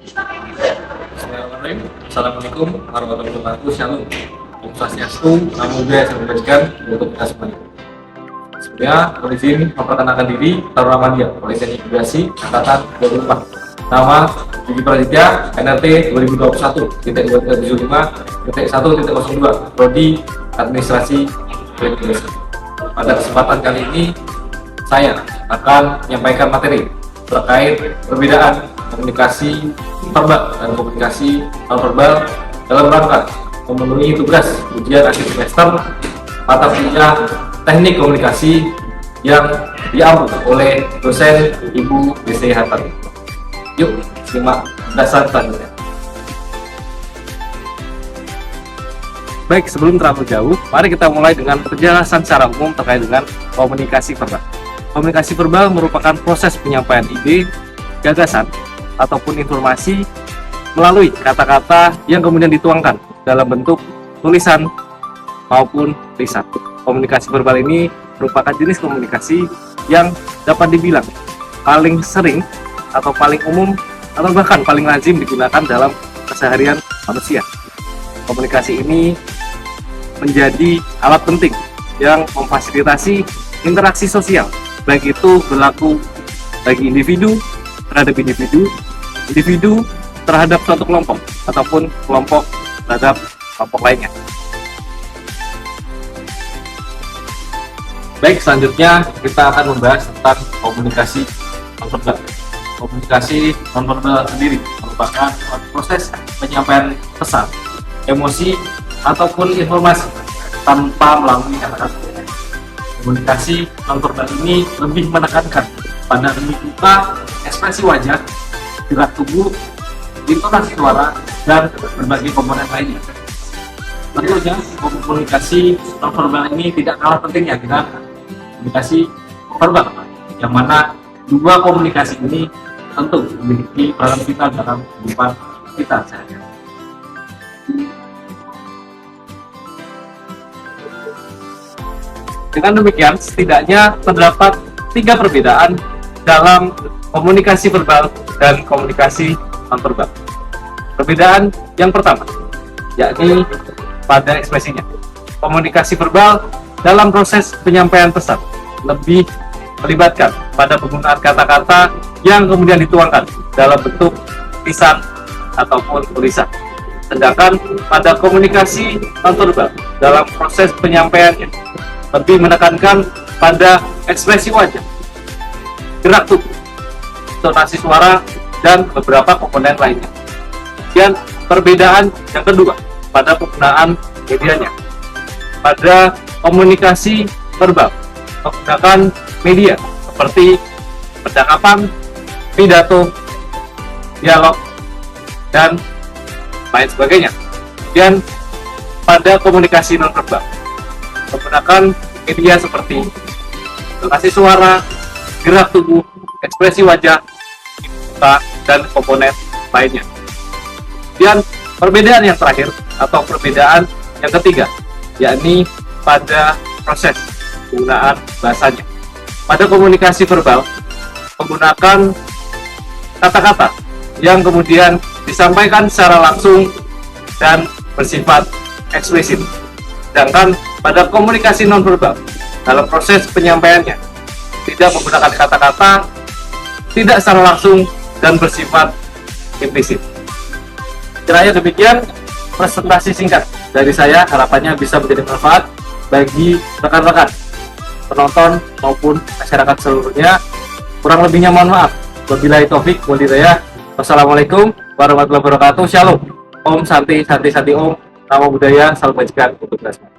Bismillahirrahmanirrahim. Assalamualaikum warahmatullahi wabarakatuh. Shalom. Om Swastiastu, Namo Buddhaya, Salam Kebajikan untuk kita semuanya. Sebelumnya, mohon izin memperkenalkan diri, Taruna Mandia, Polisi Imigrasi, Angkatan 24. Nama Gigi Praditya, NRT 2021.275.1.02, Prodi Administrasi Keimigrasian. Pada kesempatan kali ini, saya akan menyampaikan materi terkait perbedaan komunikasi verbal dan komunikasi non-verbal dalam rangka memenuhi tugas ujian akhir semester mata kuliah teknik komunikasi yang diampu oleh dosen Ibu DC Hatari. Yuk, simak dasar selanjutnya. Baik, sebelum terlalu jauh, mari kita mulai dengan penjelasan secara umum terkait dengan komunikasi verbal. Komunikasi verbal merupakan proses penyampaian ide, gagasan, ataupun informasi melalui kata-kata yang kemudian dituangkan dalam bentuk tulisan maupun lisan. Komunikasi verbal ini merupakan jenis komunikasi yang dapat dibilang paling sering atau paling umum atau bahkan paling lazim digunakan dalam keseharian manusia. Komunikasi ini menjadi alat penting yang memfasilitasi interaksi sosial, baik itu berlaku bagi individu terhadap individu, individu terhadap suatu kelompok, ataupun kelompok terhadap kelompok lainnya. Baik, selanjutnya kita akan membahas tentang komunikasi non-verbal. Komunikasi non-verbal sendiri merupakan proses penyampaian pesan, emosi, ataupun informasi tanpa melalui kata-kata. Komunikasi non-verbal ini lebih menekankan pada mimik muka, ekspresi wajah, gerak tubuh, intonasi suara, dan berbagai komponen lainnya. Tentunya komunikasi non-verbal ini tidak kalah pentingnya dengan komunikasi verbal, yang mana dua komunikasi ini tentu memiliki peran vital dalam kehidupan kita sehari-hari. Dengan demikian, setidaknya terdapat 3 perbedaan dalam komunikasi verbal dan komunikasi non-verbal. Perbedaan yang pertama, yakni pada ekspresinya. Komunikasi verbal dalam proses penyampaian pesan lebih melibatkan pada penggunaan kata-kata yang kemudian dituangkan dalam bentuk lisan ataupun tulisan. Sedangkan pada komunikasi non-verbal dalam proses penyampaiannya lebih menekankan pada ekspresi wajah, gerak tubuh, intonasi suara, dan beberapa komponen lainnya. Dan perbedaan yang kedua pada penggunaan medianya. Pada komunikasi verbal menggunakan media seperti percakapan, pidato, dialog, dan lain sebagainya. Dan pada komunikasi non-verbal menggunakan media seperti intonasi suara, gerak tubuh, ekspresi wajah, muka, dan komponen lainnya. Dan perbedaan yang terakhir atau perbedaan yang ketiga, yakni pada proses penggunaan bahasanya. Pada komunikasi verbal menggunakan kata-kata yang kemudian disampaikan secara langsung dan bersifat eksplisit. Sedangkan pada komunikasi non-verbal dalam proses penyampaiannya tidak menggunakan kata-kata, tidak secara langsung, dan bersifat implisit. Kiranya demikian presentasi singkat dari saya, harapannya bisa menjadi manfaat bagi rekan-rekan penonton maupun masyarakat seluruhnya. Kurang lebihnya mohon maaf. Wabillahi taufik wal hidayah. Wassalamualaikum warahmatullahi wabarakatuh. Shalom. Om Santi Santi Santi Om. Namo Buddhaya, Salam Kebajikan untuk kita semua.